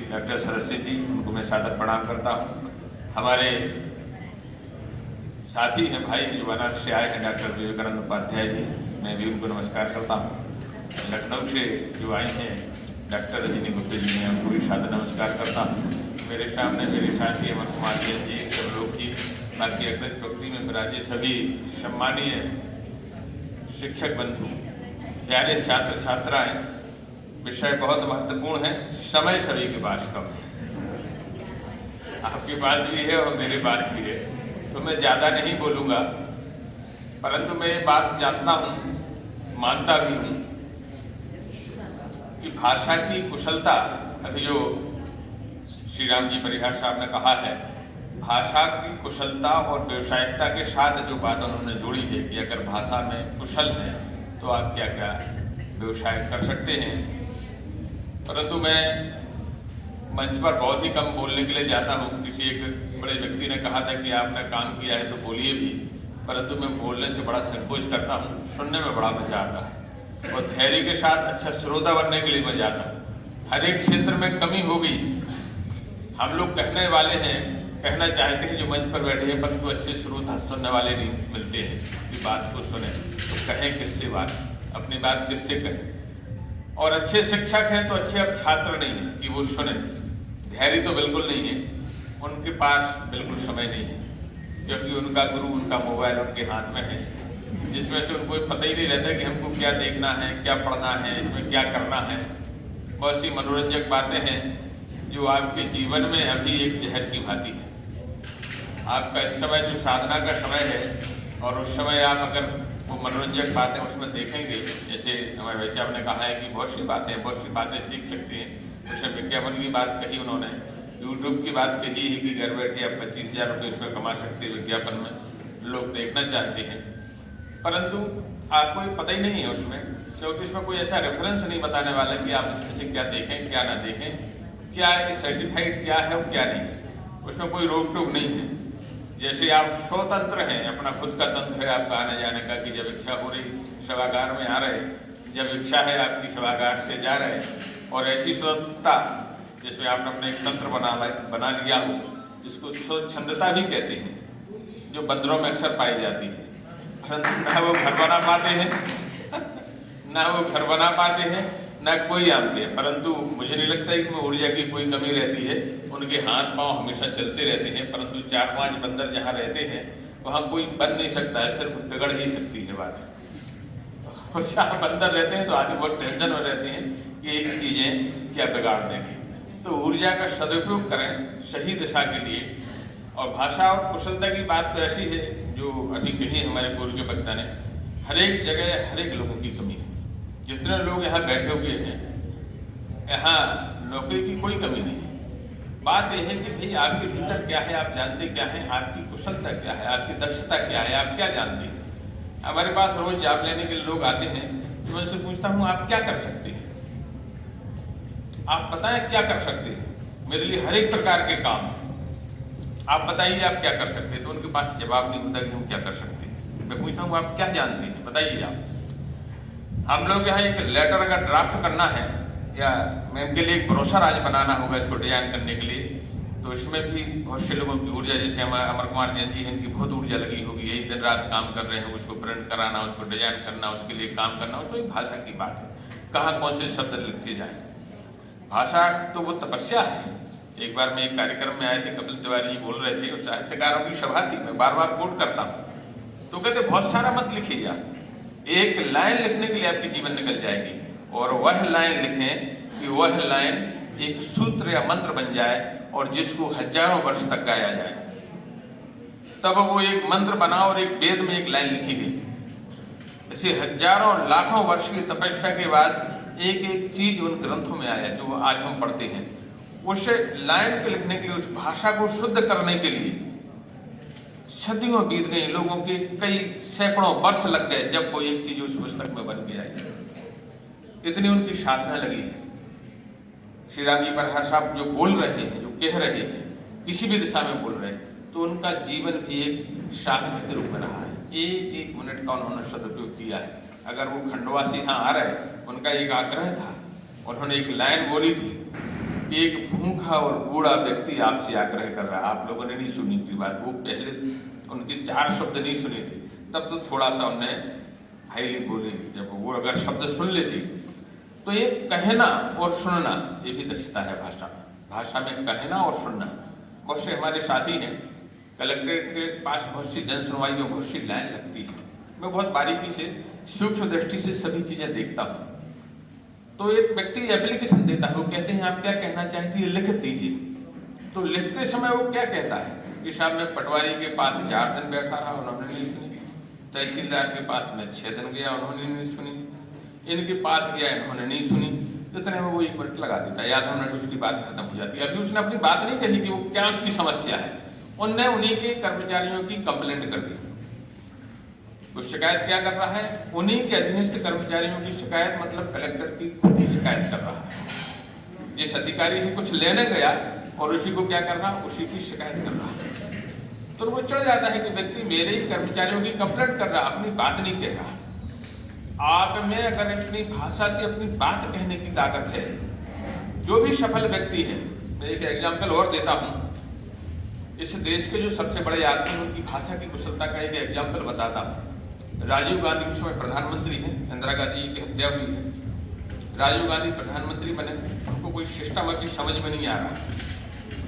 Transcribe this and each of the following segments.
Doctor Saraswati ji, उनको मैं सादर प्रणाम करता हूँ। हमारे साथी हैं, भाई जो बनारस से आए हैं, डॉक्टर विवेकानंद उपाध्याय जी, मैं भी उनको नमस्कार करता हूँ। लखनऊ से जो आई हैं डॉक्टर रजनी गुप्ता जी, मैं उनको भी सादर नमस्कार करता हूँ। मेरे सामने मेरे साथी अमर कुमार जैन जी, सब लोग जी, बाकी अग्रज पंक्ति में विराजे सभी सम्मानीय शिक्षक बंधु, प्यारे छात्र छात्राएं। विषय बहुत महत्वपूर्ण है, समय सभी के पास कम है। आपके पास भी है और मेरे पास भी है, तो मैं ज़्यादा नहीं बोलूँगा, परंतु मैं ये बात जानता हूँ, मानता भी हूँ कि भाषा की कुशलता, अभी जो श्री राम जी परिहार साहब ने कहा है, भाषा की कुशलता और व्यावसायिकता के साथ जो बात उन्होंने जोड़ी है कि अगर भाषा में कुशल है तो आप क्या क्या व्यवसाय कर सकते हैं। परंतु मैं मंच पर बहुत ही कम बोलने के लिए जाता हूँ। किसी एक बड़े व्यक्ति ने कहा था कि आपने काम किया है तो बोलिए भी, परंतु मैं बोलने से बड़ा संकोच करता हूँ, सुनने में बड़ा मजा आता है और धैर्य के साथ अच्छा श्रोता बनने के लिए मजा आता है। हर एक क्षेत्र में कमी हो गई, हम लोग कहने वाले हैं, कहना चाहते हैं जो मंच पर बैठे हैं, परंतु अच्छे श्रोता सुनने वाले नहीं मिलते हैं कि बात को सुने तो कहें किससे बात, अपनी बात किससे कहें। और अच्छे शिक्षक हैं तो अच्छे अब छात्र नहीं हैं कि वो सुने। धैर्य तो बिल्कुल नहीं है, उनके पास बिल्कुल समय नहीं है, क्योंकि उनका गुरु, उनका मोबाइल उनके हाथ में है, जिसमें से उनको पता ही नहीं रहता कि हमको क्या देखना है, क्या पढ़ना है, इसमें क्या करना है। बहुत सी मनोरंजक बातें हैं जो आपके जीवन में अभी एक जहर की भांति है। आपका इस समय जो साधना का समय है और उस समय आप अगर वो मनोरंजक बातें उसमें देखेंगे, जैसे हमारे भाई साहब ने कहा है कि बहुत सी बातें सीख सकते हैं। उसमें विज्ञापन की बात कही उन्होंने, यूट्यूब की बात कही है कि घर बैठे आप 25,000 रुपये उसमें कमा सकते हैं, विज्ञापन में लोग देखना चाहते हैं, परंतु आपको ये पता ही नहीं है उसमें, क्योंकि उसमें कोई ऐसा रेफरेंस नहीं बताने वाला कि आप इसमें से क्या देखें क्या ना देखें, क्या ये सर्टिफाइड क्या है और क्या नहीं है। उसमें कोई रोक टोक नहीं है। जैसे आप स्वतंत्र हैं, अपना खुद का तंत्र है आपका आने जाने का, कि जब इच्छा हो रही सभागार में आ रहे, जब इच्छा है आपकी सभागार से जा रहे, और ऐसी स्वतंत्रता जिसमें आपने अपना एक तंत्र बना लिया हो, जिसको स्वच्छंदता भी कहते हैं, जो बंदरों में अक्सर पाई जाती है। ना वो घर बना पाते हैं ना वो घर बना पाते हैं, ना कोई आपके, परंतु मुझे नहीं लगता कि में ऊर्जा की कोई कमी रहती है। उनके हाथ पांव हमेशा चलते रहते हैं, परंतु 4-5 बंदर जहाँ रहते हैं वहाँ कोई बन नहीं सकता है, सिर्फ बिगड़ ही सकती है बात। और 4 बंदर रहते हैं तो आदमी बहुत टेंशन में रहते हैं कि एक चीज़ें क्या बिगाड़ देंगे। तो ऊर्जा का सदुपयोग करें सही दिशा के लिए। और भाषा और कुशलता की बात तो ऐसी है जो अभी कही हमारे पूर्व के वक्ता ने, हर एक जगह हर एक लोगों की कमी है। जितने लोग यहाँ बैठे हुए हैं, यहाँ नौकरी की कोई कमी नहीं है। बात यह है कि भाई आपके भीतर क्या है, आप जानते क्या हैं, आपकी कुशलता क्या है, आपकी दक्षता क्या है, आप क्या जानते हैं। हमारे पास रोज जॉब लेने के लोग आते हैं, तो मैं उनसे पूछता हूँ आप क्या कर सकते हैं, आप बताएं क्या कर सकते हैं, मेरे लिए हर एक प्रकार के काम, आप बताइए आप क्या कर सकते हैं। तो उनके पास जवाब नहीं होता कि हम क्या कर सकते हैं। मैं पूछता हूँ आप क्या जानते हैं, बताइए आप। हम लोग यहाँ एक लेटर अगर ड्राफ्ट करना है या मैम के लिए एक ब्रोशर आज बनाना होगा इसको डिजाइन करने के लिए, तो इसमें भी बहुत से लोगों की ऊर्जा, जैसे अमर कुमार जैन जी हैं, इनकी बहुत ऊर्जा लगी होगी, यही दिन रात काम कर रहे हैं, उसको प्रिंट कराना, उसको डिजाइन करना, उसके लिए काम करना। उसमें एक भाषा की बात है, कहाँ कौन से शब्द लिखते जाएँ। भाषा तो वो तपस्या है। एक बार मैं एक कार्यक्रम में आए थे, कपिल तिवारी जी बोल रहे थे, और साहित्यकारों की सभा थी, मैं बार बार कोट करता हूँ, तो कहते बहुत सारा मत लिखिए आप, एक लाइन लिखने के लिए आपकी जीवन निकल जाएगी, और वह लाइन लिखें कि वह लाइन एक सूत्र या मंत्र बन जाए और जिसको हजारों वर्ष तक गाया जाए। तब वो एक मंत्र बना और एक वेद में एक लाइन लिखी गई। ऐसे हजारों लाखों वर्ष की तपस्या के बाद एक एक चीज उन ग्रंथों में आया जो आज हम पढ़ते हैं। उस लाइन को लिखने के लिए, उस भाषा को शुद्ध करने के लिए सदियों बीत गई, लोगों के कई सैकड़ों वर्ष लग गए, जब वो एक चीज उस पुस्तक में बन के आई। इतनी उनकी साधना लगी है। श्री राम जी परिहार साहब जो बोल रहे हैं, जो कह रहे हैं, किसी भी दिशा में बोल रहे हैं, तो उनका जीवन भी एक साधना के रूप में रहा है। एक एक मिनट का उन्होंने सदुपयोग किया है। अगर वो खंडवा से यहाँ आ रहे, उनका एक आग्रह था, उन्होंने एक लाइन बोली थी कि एक भूखा और बूढ़ा व्यक्ति आपसे आग्रह कर रहा है, आप लोगों ने नहीं सुनी थी बात, वो पहले उनके 4 शब्द नहीं सुने थे, तब तो थोड़ा सा उन्हें हाईली बोली, जब वो अगर शब्द सुन लेती। तो ये कहना और सुनना, ये भी रिश्ता है भाषा में। भाषा में कहना और सुनना। बहुत से हमारे साथी हैं, कलेक्ट्रेट के पास बहुत सी जन सुनवाई में बहुत सी लाइन लगती है, मैं बहुत बारीकी से सूक्ष्म दृष्टि से सभी चीजें देखता हूँ। तो एक व्यक्ति एप्लीकेशन देता है, वो कहते हैं आप क्या कहना चाहते हैं, लिख दीजिए। तो लिखते समय वो क्या कहता है कि साहब मैं पटवारी के पास 4 दिन बैठा रहा, उन्होंने नहीं सुनी, तहसीलदार के पास मैं 6 दिन गया, उन्होंने नहीं सुनी, इनके पास गया, इन्होंने नहीं सुनी। इतने में वो 1 मिनट लगा देता है, याद होना उसकी बात खत्म हो जाती है। अभी उसने अपनी बात नहीं कही कि वो क्या उसकी समस्या है, उनने उन्हीं के कर्मचारियों की कंप्लेंट कर दी। वो शिकायत क्या कर रहा है, उन्हीं के अधीनस्थ कर्मचारियों की शिकायत, मतलब कलेक्टर की खुद ही शिकायत कर रहा है। जिस अधिकारी से कुछ लेने गया और उसी को क्या कर रहा, उसी की शिकायत कर रहा है। तो उनको चढ़ जाता है कि व्यक्ति मेरे ही कर्मचारियों की कंप्लेंट कर रहा, अपनी बात नहीं कह रहा। आप में अगर अपनी भाषा से अपनी बात कहने की ताकत है, जो भी सफल व्यक्ति है, मैं एक एग्जाम्पल और देता हूं, इस देश के जो सबसे बड़े आदमी हैं उनकी भाषा की कुशलता का एक एग्जाम्पल बताता हूं। राजीव गांधी उस समय प्रधानमंत्री हैं, इंदिरा गांधी की हत्या हुई है, राजीव गांधी प्रधानमंत्री बने, उनको कोई सिस्टम की समझ में नहीं आ रहा,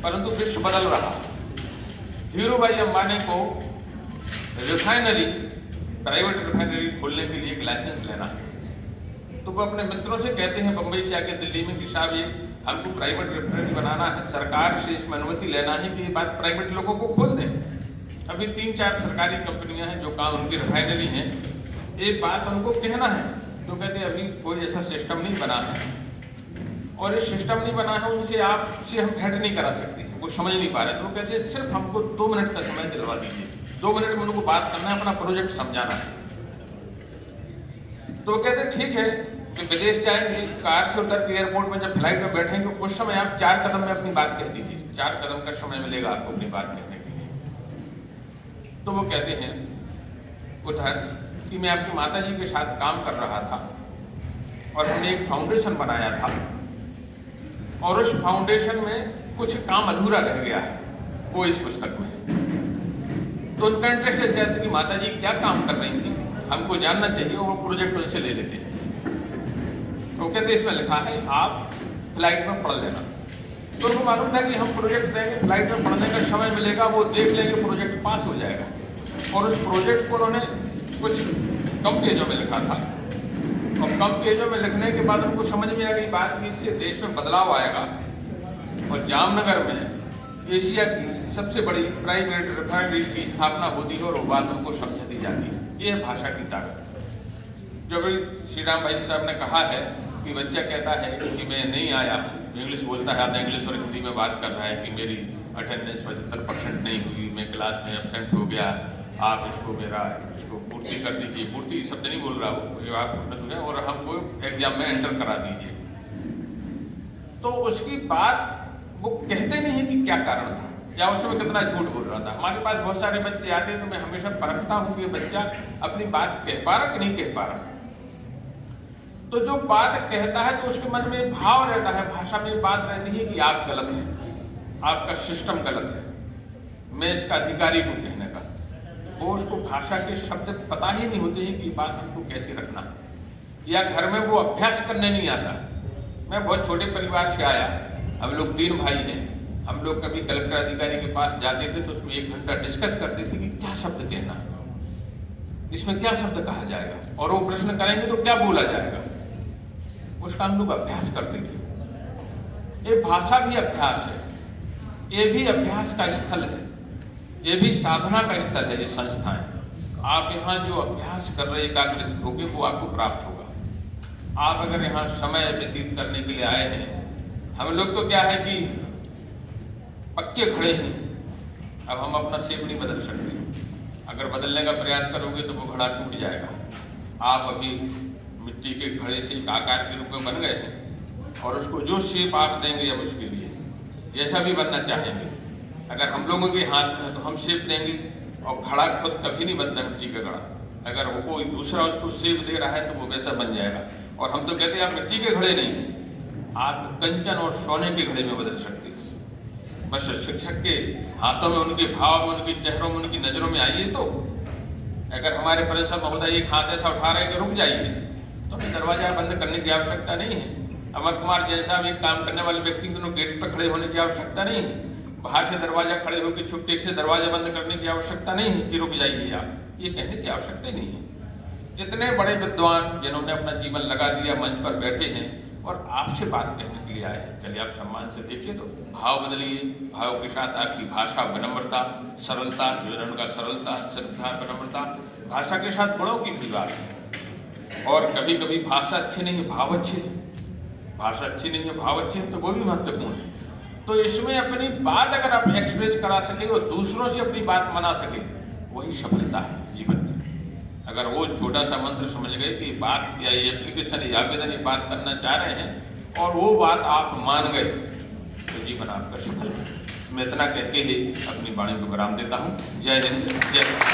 परंतु विश्व बदल रहा। धीरू भाई अंबानी को रिफाइनरी, प्राइवेट रिफाइनरी खोलने के लिए एक लाइसेंस लेना है, तो वो अपने मित्रों से कहते हैं बंबई से आके दिल्ली में कि साहब ये हमको प्राइवेट रिफाइनरी बनाना है, सरकार से इसमें अनुमति लेना है कि ये बात प्राइवेट लोगों को खोल दें। अभी 3-4 सरकारी कंपनियां हैं जो काम उनकी रिफाइनरी हैं, एक बात उनको कहना है, तो कहते हैं अभी कोई ऐसा सिस्टम नहीं बना है, और ये सिस्टम नहीं बना है, उनसे आपसे हम भेंट नहीं करा सकते, वो समझ नहीं पा रहे। तो वो कहते हैं सिर्फ हमको 2 मिनट का समय दिलवा दीजिए, 2 मिनट में उनको बात करना है, अपना प्रोजेक्ट समझाना है। तो वो कहते हैं ठीक है, जो विदेश जाएंगे, कार से उतर के एयरपोर्ट में जब फ्लाइट में बैठेंगे, उस समय आप 4 कदम में अपनी बात कह दीजिए, 4 कदम का समय मिलेगा आपको अपनी बात कहने के लिए। तो वो कहते हैं उधर कि मैं आपकी माता जी के साथ काम कर रहा था और हमने एक फाउंडेशन बनाया था, और उस फाउंडेशन में कुछ काम अधूरा रह गया है, वो इस पुस्तक में। तो उनका इंटरेस्ट लग जाता कि माता जी क्या काम कर रही थी, हमको जानना चाहिए, और वो प्रोजेक्ट उनसे ले लेते हैं। तो कहते इसमें लिखा है आप फ्लाइट में पढ़ लेना। तो उनको मालूम था कि हम प्रोजेक्ट देंगे, फ्लाइट में पढ़ने का समय मिलेगा, वो देख लेंगे, प्रोजेक्ट पास हो जाएगा। और उस प्रोजेक्ट को उन्होंने कुछ कम पेजों में लिखा था, और कम पेजों में लिखने के बाद उनको समझ में आ गई बात कि इससे देश में बदलाव आएगा, और जामनगर में एशिया की सबसे बड़ी प्राइवेट रिफाइनरी की स्थापना होती है, और वो बात उनको समझ दी जाती है। ये है भाषा की ताकत। जो भी श्री राम भाई साहब ने कहा है कि बच्चा कहता है कि मैं नहीं आया, इंग्लिश बोलता है, आधा इंग्लिश और हिंदी में बात कर रहा है कि मेरी अटेंडेंस 75% नहीं हुई, मैं क्लास में एब्सेंट हो गया, आप इसको पूर्ति कर दीजिए। पूर्ति शब्द नहीं बोल रहा वो, आपने सुना, और हमको एग्जाम में एंटर करा दीजिए। तो उसकी बात वो कहते नहीं है कि क्या कारण था या उसमें कितना झूठ बोल रहा था। हमारे पास बहुत सारे बच्चे आते हैं, तो मैं हमेशा परखता हूँ कि बच्चा अपनी बात कह पा रहा कि नहीं कह पा रहा। तो जो बात कहता है तो उसके मन में भाव रहता है, भाषा में बात रहती है कि आप गलत हैं, आपका सिस्टम गलत है, मैं इसका अधिकारी हूं कहने का। वो उसको भाषा के शब्द पता ही नहीं होते हैं कि बात हमको कैसे रखना, या घर में वो अभ्यास करने नहीं आता। मैं बहुत छोटे परिवार से आया, हम लोग 3 भाई हैं। हम लोग कभी कलेक्टर अधिकारी के पास जाते थे तो उसमें 1 घंटा डिस्कस करते थे कि क्या शब्द कहना है, इसमें क्या शब्द कहा जाएगा, और वो प्रश्न करेंगे तो क्या बोला जाएगा, उसका हम लोग अभ्यास करते थे। ये भाषा भी अभ्यास है, ये भी अभ्यास का स्थल है, ये भी साधना का स्थल है। ये संस्थाएं, आप यहाँ जो अभ्यास कर रहे एकाग्रचित होकर वो आपको प्राप्त होगा। आप अगर यहाँ समय व्यतीत करने के लिए आए हैं, हम लोग तो क्या है कि पक्के खड़े हैं, अब हम अपना शेप नहीं बदल सकते। अगर बदलने का प्रयास करोगे तो वो घड़ा टूट जाएगा। आप अभी मिट्टी के घड़े से एक आकार के रूप में बन गए हैं, और उसको जो शेप आप देंगे अब उसके लिए जैसा भी बनना चाहेंगे, अगर हम लोगों के हाथ में है तो हम शेप देंगे, और घड़ा खुद कभी नहीं बनता मिट्टी का घड़ा। अगर वो कोई दूसरा उसको शेप दे रहा है तो वो वैसा बन जाएगा। और हम तो कहते हैं आप मिट्टी के घड़े नहीं हैं, आप कंचन और सोने के घड़े में बदल सकती है। बस शिक्षक के हाथों में, उनके भाव में, उनके चेहरों में, उनकी नजरों में आइए। तो अगर हमारे प्रिंसिपल महोदय एक हाथ ऐसा उठा रहे कि रुक जाइए, तो हमें दरवाजा बंद करने की आवश्यकता नहीं है। अमर कुमार जैसा भी काम करने वाले व्यक्ति के गेट पर खड़े होने की आवश्यकता नहीं है। बाहर से दरवाजा खड़े होकर छुट्टी से दरवाजा बंद करने की आवश्यकता नहीं है कि रुक जाइए आप, ये कहने की आवश्यकता ही नहीं है। इतने बड़े विद्वान जिन्होंने अपना जीवन लगा दिया मंच पर बैठे हैं और आपसे बात कहने के लिए आए हैं। चलिए आप सम्मान से देखिए, तो भाव बदलिए। भाव के साथ आपकी भाषा, विनम्रता, सरलता, जीवन का सरलता, श्रद्धा, विनम्रता, भाषा के साथ गुणों की भी बात है। और कभी कभी भाषा अच्छी नहीं है, भाव अच्छे हैं। भाषा अच्छी नहीं है, भाव अच्छे हैं, तो वो भी महत्वपूर्ण है। तो इसमें अपनी बात अगर आप एक्सप्रेस करा सके और दूसरों से अपनी बात मना सके, वही सफलता है जीवन में। अगर वो छोटा सा मंत्र समझ गए कि बात या ये एप्लीकेशन या आवेदन ये बात करना चाह रहे हैं और वो बात आप मान गए, तो जीवन आपका सफल है। मैं इतना कहते ही अपनी वाणी को विराम देता हूँ। जय हिंद, जय भारत।